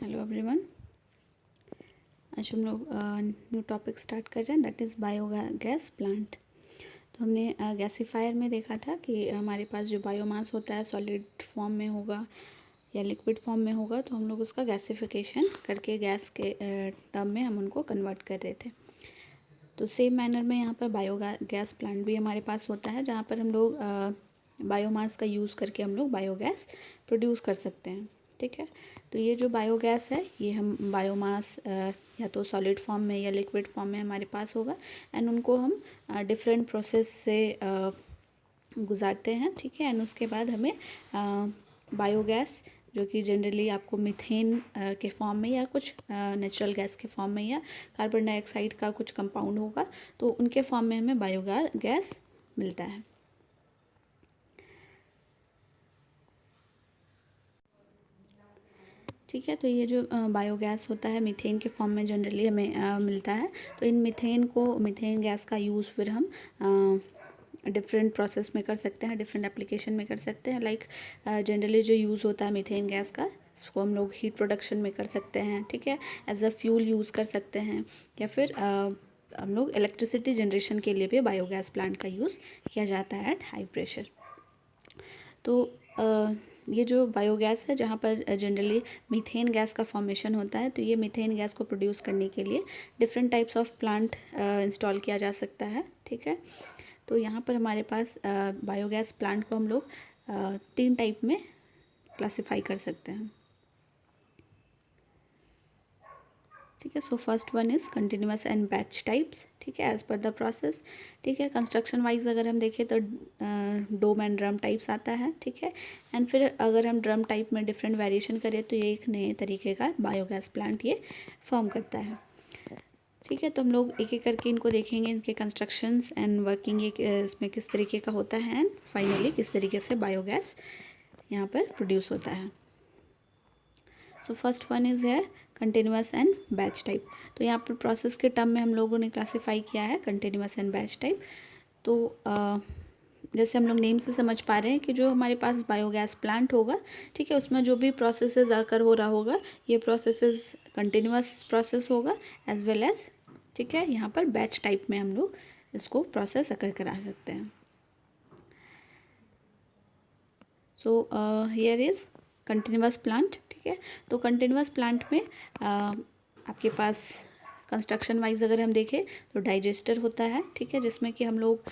Hello everyone. आज हम लोग न्यू टॉपिक स्टार्ट कर रहे हैं, दैट इज़ बायोगैस प्लांट। तो हमने गैसीफायर में देखा था कि हमारे पास जो बायोमास होता है सॉलिड फॉर्म में होगा या लिक्विड फॉर्म में होगा, तो हम लोग उसका गैसिफिकेशन करके गैस के टर्म में हम उनको कन्वर्ट कर रहे थे। तो सेम मैनर में यहाँ पर बायोगैस प्लांट भी हमारे पास होता है, जहाँ पर हम लोग बायोमास का यूज़ करके हम लोग बायोगैस प्रोड्यूस कर सकते हैं। ठीक है, तो ये जो बायोगैस है ये हम बायोमास या तो सॉलिड फॉर्म में या लिक्विड फॉर्म में हमारे पास होगा, एंड उनको हम डिफरेंट प्रोसेस से गुजारते हैं। ठीक है, एंड उसके बाद हमें बायोगैस जो कि जनरली आपको मीथेन के फॉर्म में या कुछ नेचुरल गैस के फॉर्म में या कार्बन डाइऑक्साइड का कुछ कंपाउंड होगा, तो उनके फॉर्म में हमें बायोगैस मिलता है। ठीक है, तो ये जो बायोगैस होता है मीथेन के फॉर्म में जनरली हमें मिलता है। तो इन मीथेन गैस का यूज़ फिर हम डिफरेंट प्रोसेस में कर सकते हैं, डिफरेंट एप्लीकेशन में कर सकते हैं। लाइक जनरली जो यूज़ होता है मीथेन गैस का, इसको हम लोग हीट प्रोडक्शन में कर सकते हैं। ठीक है, एज अ फ्यूल यूज़ कर सकते हैं, या फिर हम लोग इलेक्ट्रिसिटी जनरेशन के लिए भी बायोगैस प्लांट का यूज़ किया जाता है एट हाई प्रेशर। तो ये जो बायोगैस है जहाँ पर जनरली मीथेन गैस का फॉर्मेशन होता है, तो ये मीथेन गैस को प्रोड्यूस करने के लिए different types of plant install किया जा सकता है। ठीक है, तो यहाँ पर हमारे पास बायोगैस प्लांट को हम लोग 3 टाइप में क्लासिफाई कर सकते हैं। ठीक है, so first one is continuous and batch types. ठीक है, एज पर द प्रोसेस। ठीक है, कंस्ट्रक्शन वाइज अगर हम देखें तो डोम एंड ड्रम टाइप्स आता है। ठीक है, एंड फिर अगर हम ड्रम टाइप में डिफरेंट वेरिएशन करें तो ये एक नए तरीके का बायोगैस प्लांट ये फॉर्म करता है। ठीक है, तो हम लोग एक एक करके इनको देखेंगे, इनके कंस्ट्रक्शंस एंड वर्किंग इसमें किस तरीके का होता है, एंड फाइनली किस तरीके से बायोगैस यहाँ पर प्रोड्यूस होता है। सो फर्स्ट वन इज़ है कंटिन्यूस एंड बैच टाइप। तो यहाँ पर प्रोसेस के टर्म में हम लोगों ने क्लासीफाई किया है कंटिन्यूस एंड बैच टाइप। तो जैसे हम लोग नेम से समझ पा रहे हैं कि जो हमारे पास बायोगैस प्लांट होगा, ठीक है, उसमें जो भी प्रोसेसेस आकर हो रहा होगा, ये प्रोसेसेस कंटिन्यूस प्रोसेस होगा एज वेल एज, ठीक है, यहाँ पर बैच टाइप में हम लोग इसको प्रोसेस अकर करा सकते हैं। So here is continuous plant. ठीक है, तो कंटिन्यूस प्लांट में आपके पास कंस्ट्रक्शन वाइज अगर हम देखें तो डाइजेस्टर होता है। ठीक है, जिसमें कि हम लोग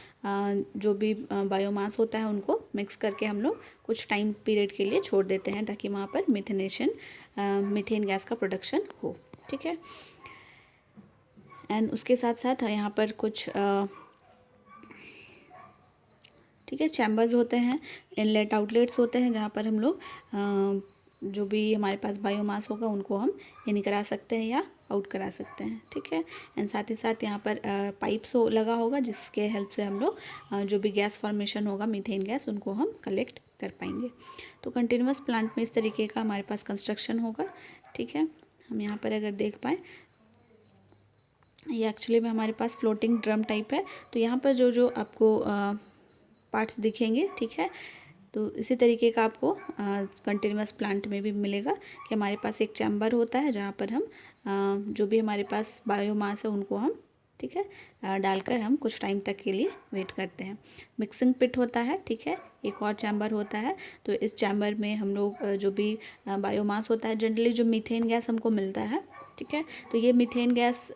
जो भी बायोमास होता है उनको मिक्स करके हम लोग कुछ टाइम पीरियड के लिए छोड़ देते हैं, ताकि वहाँ पर मीथेन गैस का प्रोडक्शन हो। ठीक है, एंड उसके साथ साथ यहाँ पर कुछ ठीक है चैम्बर्स होते हैं, इनलेट आउटलेट्स होते हैं, जहाँ पर हम लोग जो भी हमारे पास बायोमास होगा उनको हम इन करा सकते हैं या आउट करा सकते हैं। ठीक है, एंड साथ ही साथ यहाँ पर पाइप्स लगा होगा, जिसके हेल्प से हम लोग जो भी गैस फॉर्मेशन होगा मीथेन गैस, उनको हम कलेक्ट कर पाएंगे। तो कंटिन्यूस प्लांट में इस तरीके का हमारे पास कंस्ट्रक्शन होगा। ठीक है, हम यहाँ पर अगर देख पाएँ, ये एक्चुअली में हमारे पास फ्लोटिंग ड्रम टाइप है। तो यहाँ पर जो जो आपको पार्ट्स दिखेंगे, ठीक है, तो इसी तरीके का आपको कंटिन्यूस प्लांट में भी मिलेगा कि हमारे पास एक चैम्बर होता है, जहाँ पर हम जो भी हमारे पास बायोमास है उनको हम, ठीक है, डालकर हम कुछ टाइम तक के लिए वेट करते हैं। मिक्सिंग पिट होता है, ठीक है, एक और चैम्बर होता है। तो इस चैम्बर में हम लोग जो भी बायोमास होता है, जनरली जो मीथेन गैस हमको मिलता है, ठीक है, तो ये मीथेन गैस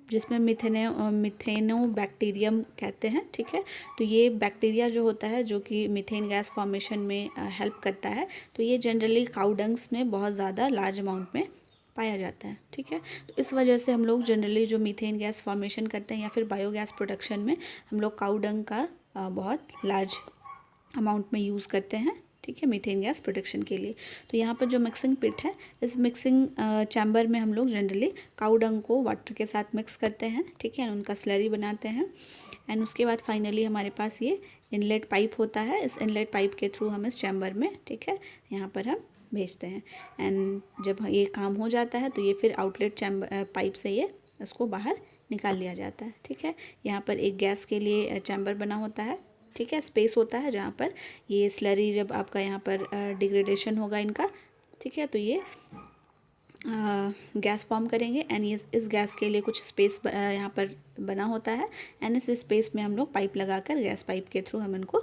जिसमें मिथेनो बैक्टीरियम कहते हैं। ठीक है, तो ये बैक्टीरिया जो होता है जो कि मीथेन गैस फॉर्मेशन में हेल्प करता है, तो ये जनरली काउडंग्स में बहुत ज़्यादा लार्ज अमाउंट में पाया जाता है। ठीक है, तो इस वजह से हम लोग जनरली जो मीथेन गैस फॉर्मेशन करते हैं या फिर बायोगैस प्रोडक्शन में हम लोग काउडंग का बहुत लार्ज अमाउंट में यूज़ करते हैं। ठीक है, मीथेन गैस प्रोडक्शन के लिए। तो यहाँ पर जो मिक्सिंग पिट है, इस मिक्सिंग चैम्बर में हम लोग जनरली काउडंग को वाटर के साथ मिक्स करते हैं। ठीक है, उनका स्लरी बनाते हैं, एंड उसके बाद फाइनली हमारे पास ये इनलेट पाइप होता है। इस इनलेट पाइप के थ्रू हम इस चैम्बर में, ठीक है, यहाँ पर हम भेजते हैं, एंड जब ये काम हो जाता है तो ये फिर आउटलेट चैम्बर पाइप से ये इसको बाहर निकाल लिया जाता है। ठीक है, यहाँ पर एक गैस के लिए चैम्बर बना होता है, ठीक है, स्पेस होता है जहाँ पर ये स्लरी जब आपका यहाँ पर डिग्रेडेशन होगा इनका, ठीक है, तो ये गैस फॉर्म करेंगे एंड इस गैस के लिए कुछ स्पेस यहाँ पर बना होता है एंड इस स्पेस में हम लोग पाइप लगाकर गैस पाइप के थ्रू हम इनको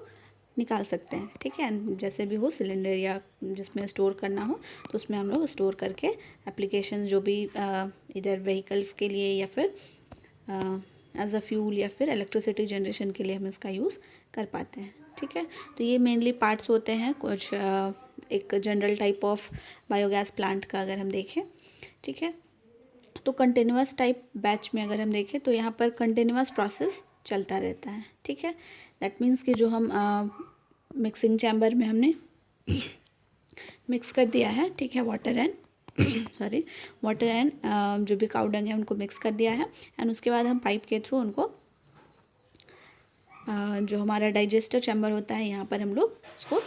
निकाल सकते हैं, ठीक है। एंड जैसे भी हो सिलेंडर या जिसमें स्टोर करना हो तो उसमें हम लोग स्टोर करके एप्लीकेशन जो भी इधर व्हीकल्स के लिए या फिर एज अ फ्यूल या फिर इलेक्ट्रिसिटी जनरेशन के लिए हम इसका यूज़ कर पाते हैं, ठीक है। तो ये मेनली पार्ट्स होते हैं कुछ एक general type of biogas plant का अगर हम देखें, ठीक है। तो कंटिन्यूअस टाइप बैच में अगर हम देखें तो यहाँ पर कंटिन्यूअस प्रोसेस चलता रहता है, ठीक है। दैट मीन्स कि जो हम मिक्सिंग चैम्बर में हमने मिक्स कर दिया है, ठीक है, वाटर एंड जो भी काऊ डंग है उनको मिक्स कर दिया है एंड उसके बाद हम पाइप के थ्रू उनको जो हमारा डाइजेस्टर चैम्बर होता है यहाँ पर हम लोग इसको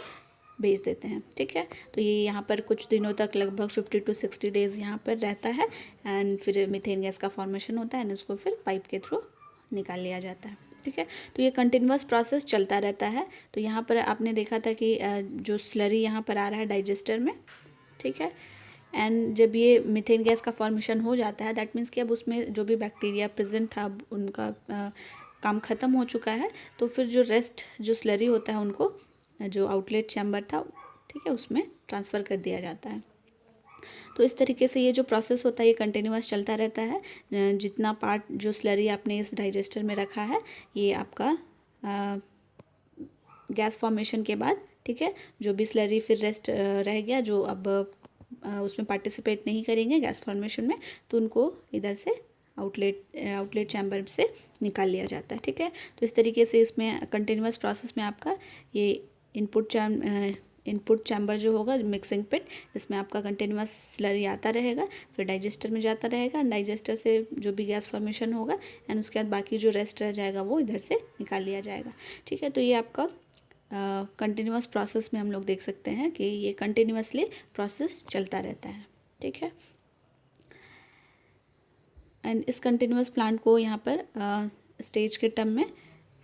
भेज देते हैं, ठीक है। तो ये यहाँ पर कुछ दिनों तक लगभग 50 to 60 डेज़ यहाँ पर रहता है एंड फिर मीथेन गैस का फॉर्मेशन होता है एंड उसको फिर पाइप के थ्रू निकाल लिया जाता है, ठीक है। तो ये कंटिन्यूअस प्रोसेस चलता रहता है। तो यहाँ पर आपने देखा था कि जो स्लरी यहाँ पर आ रहा है डाइजेस्टर में, ठीक है, एंड जब ये मीथेन गैस का फॉर्मेशन हो जाता है दैट मीन्स कि अब उसमें जो भी बैक्टीरिया प्रेजेंट था अब उनका काम ख़त्म हो चुका है। तो फिर जो रेस्ट जो स्लरी होता है उनको जो आउटलेट चैम्बर था, ठीक है, उसमें ट्रांसफ़र कर दिया जाता है। तो इस तरीके से ये जो प्रोसेस होता है ये कंटिन्यूअस चलता रहता है। जितना पार्ट जो स्लरी आपने इस डाइजेस्टर में रखा है ये आपका गैस फॉर्मेशन के बाद, ठीक है, जो भी स्लरी फिर रेस्ट रह गया जो अब उसमें पार्टिसिपेट नहीं करेंगे गैस फॉर्मेशन में तो उनको इधर से आउटलेट चैम्बर से निकाल लिया जाता है, ठीक है। तो इस तरीके से इसमें कंटिन्यूअस प्रोसेस में आपका ये इनपुट चैम्बर जो होगा मिक्सिंग पिट, इसमें आपका कंटिन्यूअस स्लरी आता रहेगा, फिर डाइजेस्टर में जाता रहेगा, डाइजेस्टर से जो भी गैस फॉर्मेशन होगा एंड उसके बाद बाकी जो रेस्ट रह जाएगा वो इधर से निकाल लिया जाएगा, ठीक है। तो ये आपका कंटिन्यूअस प्रोसेस में हम लोग देख सकते हैं कि ये कंटिन्यूअसली प्रोसेस चलता रहता है, ठीक है। एंड इस कंटिन्यूअस प्लांट को यहाँ पर स्टेज के टर्म में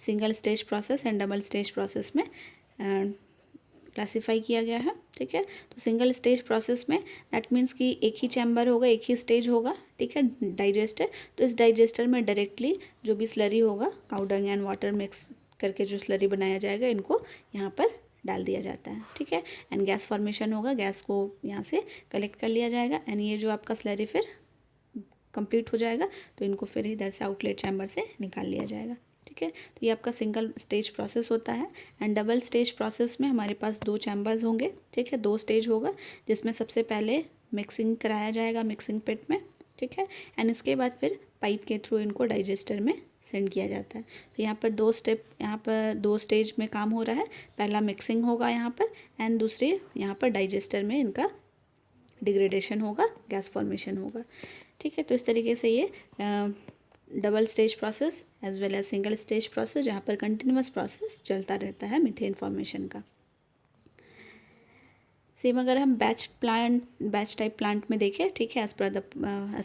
single stage process and double stage process में क्लासीफाई किया गया है, ठीक है। तो सिंगल स्टेज प्रोसेस में दैट मीन्स कि एक ही चैम्बर होगा, एक ही स्टेज होगा, ठीक है, डाइजेस्टर। तो इस डाइजेस्टर में डायरेक्टली जो भी स्लरी होगा काऊ डंग एंड वाटर मिक्स करके जो स्लरी बनाया जाएगा इनको यहाँ पर डाल दिया जाता है, ठीक है। एंड गैस फॉर्मेशन होगा, गैस को यहाँ से कलेक्ट कर लिया जाएगा एंड ये जो आपका स्लरी फिर कंप्लीट हो जाएगा तो इनको फिर इधर से आउटलेट चैम्बर से निकाल लिया जाएगा, ठीक है। तो ये आपका सिंगल स्टेज प्रोसेस होता है एंड डबल स्टेज प्रोसेस में हमारे पास 2 चैम्बर्स होंगे, ठीक है, 2 स्टेज होगा जिसमें सबसे पहले मिक्सिंग कराया जाएगा मिक्सिंग पिट में, ठीक है, एंड इसके बाद फिर पाइप के थ्रू इनको डाइजेस्टर में सेंड किया जाता है। तो यहाँ पर 2 स्टेप, यहाँ पर 2 स्टेज में काम हो रहा है। पहला मिक्सिंग होगा यहाँ पर एंड दूसरे यहाँ पर डाइजेस्टर में इनका डिग्रेडेशन होगा, गैस फॉर्मेशन होगा, ठीक है। तो इस तरीके से ये double stage process as well as single stage process जहाँ पर कंटिन्यूअस प्रोसेस चलता रहता है मीथेन फॉर्मेशन का। सेम अगर हम बैच टाइप प्लांट में देखें, ठीक है, एज़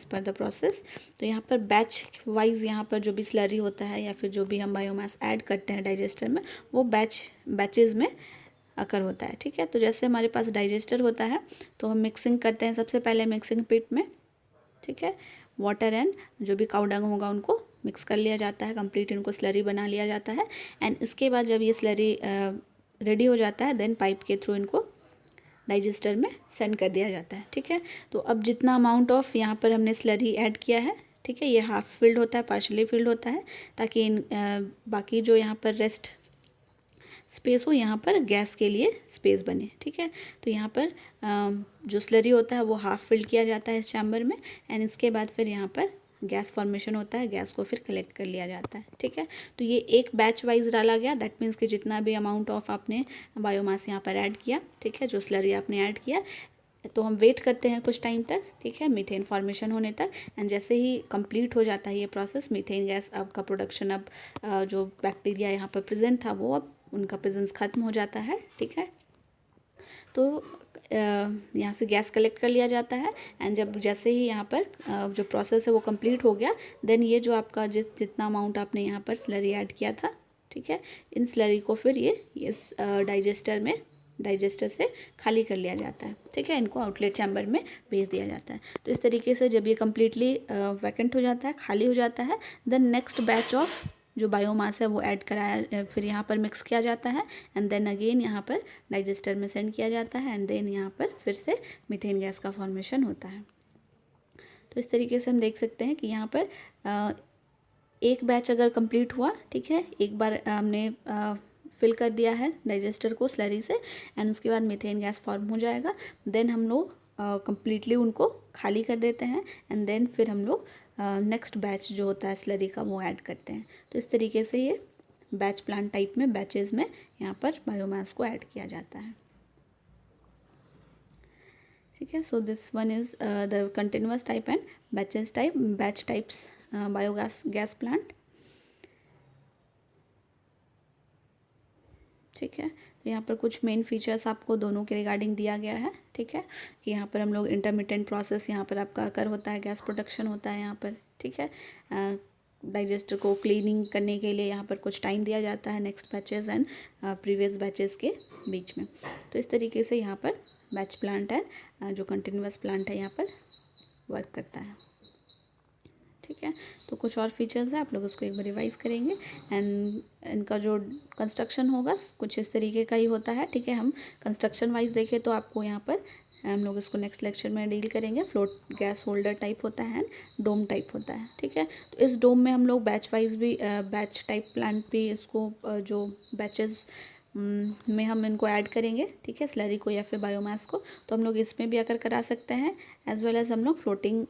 पर द प्रोसेस, तो यहाँ पर बैच वाइज यहाँ पर जो भी स्लरी होता है या फिर जो भी हम बायोमास ऐड करते हैं डाइजेस्टर में वो बैचेज़ में अकर होता है, ठीक है। तो जैसे हमारे पास डाइजेस्टर होता है तो हम मिक्सिंग करते हैं सबसे पहले मिक्सिंग पिट में, ठीक है, वाटर एंड जो भी काऊ डंग होगा उनको मिक्स कर लिया जाता है, कंप्लीट इनको स्लरी बना लिया जाता है एंड इसके बाद जब ये स्लरी रेडी हो जाता है देन पाइप के थ्रू इनको डाइजेस्टर में सेंड कर दिया जाता है, ठीक है। तो अब जितना अमाउंट ऑफ यहाँ पर हमने स्लरी ऐड किया है, ठीक है, ये हाफ फिल्ड होता है, पार्शली फिल्ड होता है ताकि बाकी जो यहाँ पर रेस्ट स्पेस हो यहाँ पर गैस के लिए स्पेस बने, ठीक है। तो यहाँ पर जो स्लरी होता है वो हाफ फिल्ड किया जाता है इस चैम्बर में एंड इसके बाद फिर यहाँ पर गैस फॉर्मेशन होता है, गैस को फिर कलेक्ट कर लिया जाता है, ठीक है। तो ये एक बैच वाइज डाला गया, दैट मीन्स कि जितना भी अमाउंट ऑफ आपने बायोमास यहाँ पर ऐड किया, ठीक है, जो स्लरी आपने ऐड किया, तो हम वेट करते हैं कुछ टाइम तक, ठीक है, मीथेन फॉर्मेशन होने तक एंड जैसे ही कंप्लीट हो जाता है ये प्रोसेस, मीथेन गैस अब का प्रोडक्शन अब जो बैक्टीरिया यहाँ पर प्रेजेंट था वो अब उनका प्रेजेंस ख़त्म हो जाता है, ठीक है। तो यहाँ से गैस कलेक्ट कर लिया जाता है एंड जब जैसे ही यहाँ पर जो प्रोसेस है वो कंप्लीट हो गया देन ये जो आपका जितना अमाउंट आपने यहाँ पर स्लरी ऐड किया था, ठीक है, इन स्लरी को फिर ये इस डाइजेस्टर में डाइजेस्टर से खाली कर लिया जाता है, ठीक है। इनको आउटलेट चैम्बर में भेज दिया जाता है। तो इस तरीके से जब ये कम्प्लीटली वैकेंट हो जाता है, खाली हो जाता है, देन नेक्स्ट बैच ऑफ जो बायोमास है वो ऐड कराया, फिर यहाँ पर मिक्स किया जाता है एंड देन अगेन यहाँ पर डाइजेस्टर में सेंड किया जाता है एंड देन यहाँ पर फिर से मीथेन गैस का फॉर्मेशन होता है। तो इस तरीके से हम देख सकते हैं कि यहाँ पर एक बैच अगर कंप्लीट हुआ, ठीक है, एक बार हमने फिल कर दिया है डाइजेस्टर को स्लरी से एंड उसके बाद मीथेन गैस फॉर्म हो जाएगा, देन हम लोग कम्प्लीटली उनको खाली कर देते हैं एंड देन फिर हम लोग नेक्स्ट बैच जो होता है स्लरी का वो ऐड करते हैं। तो इस तरीके से ये बैच प्लांट टाइप में बैचेस में यहाँ पर बायोमास को ऐड किया जाता है, ठीक है। So this one is the continuous type and batches type, batch types biogas gas plant, ठीक है। तो यहाँ पर कुछ मेन फीचर्स आपको दोनों के रिगार्डिंग दिया गया है, ठीक है, कि यहाँ पर हम लोग इंटरमिटेंट प्रोसेस यहाँ पर आपका कर होता है, गैस प्रोडक्शन होता है यहाँ पर, ठीक है। डाइजेस्टर को क्लीनिंग करने के लिए यहाँ पर कुछ टाइम दिया जाता है next batches and previous batches के बीच में। तो इस तरीके से यहाँ पर बैच प्लांट है जो कंटिन्यूअस प्लांट है यहाँ पर वर्क करता है, ठीक है। तो कुछ और फीचर्स हैं, आप लोग उसको एक बार रिवाइज करेंगे एंड इनका जो कंस्ट्रक्शन होगा कुछ इस तरीके का ही होता है, ठीक है। हम कंस्ट्रक्शन वाइज देखें तो आपको यहाँ पर हम लोग इसको नेक्स्ट लेक्चर में डील करेंगे। फ्लोट गैस होल्डर टाइप होता है, डोम टाइप होता है, ठीक है। तो इस डोम में हम लोग बैच वाइज भी बैच टाइप प्लांट भी इसको जो बैचेस में हम इनको ऐड करेंगे, ठीक है, स्लरी को या फिर बायोमास को, तो हम लोग इसमें भी आकर करा सकते हैं एज वेल एज हम लोग फ्लोटिंग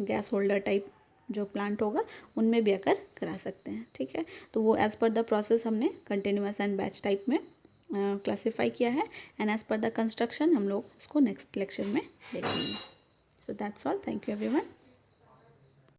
गैस होल्डर टाइप जो प्लांट होगा उनमें भी आकर करा सकते हैं, ठीक है। तो वो एज़ पर द प्रोसेस हमने कंटिन्यूअस एंड बैच टाइप में क्लासीफाई किया है and as per the construction हम लोग इसको नेक्स्ट लेक्चर में देखेंगे। So that's all, thank you everyone.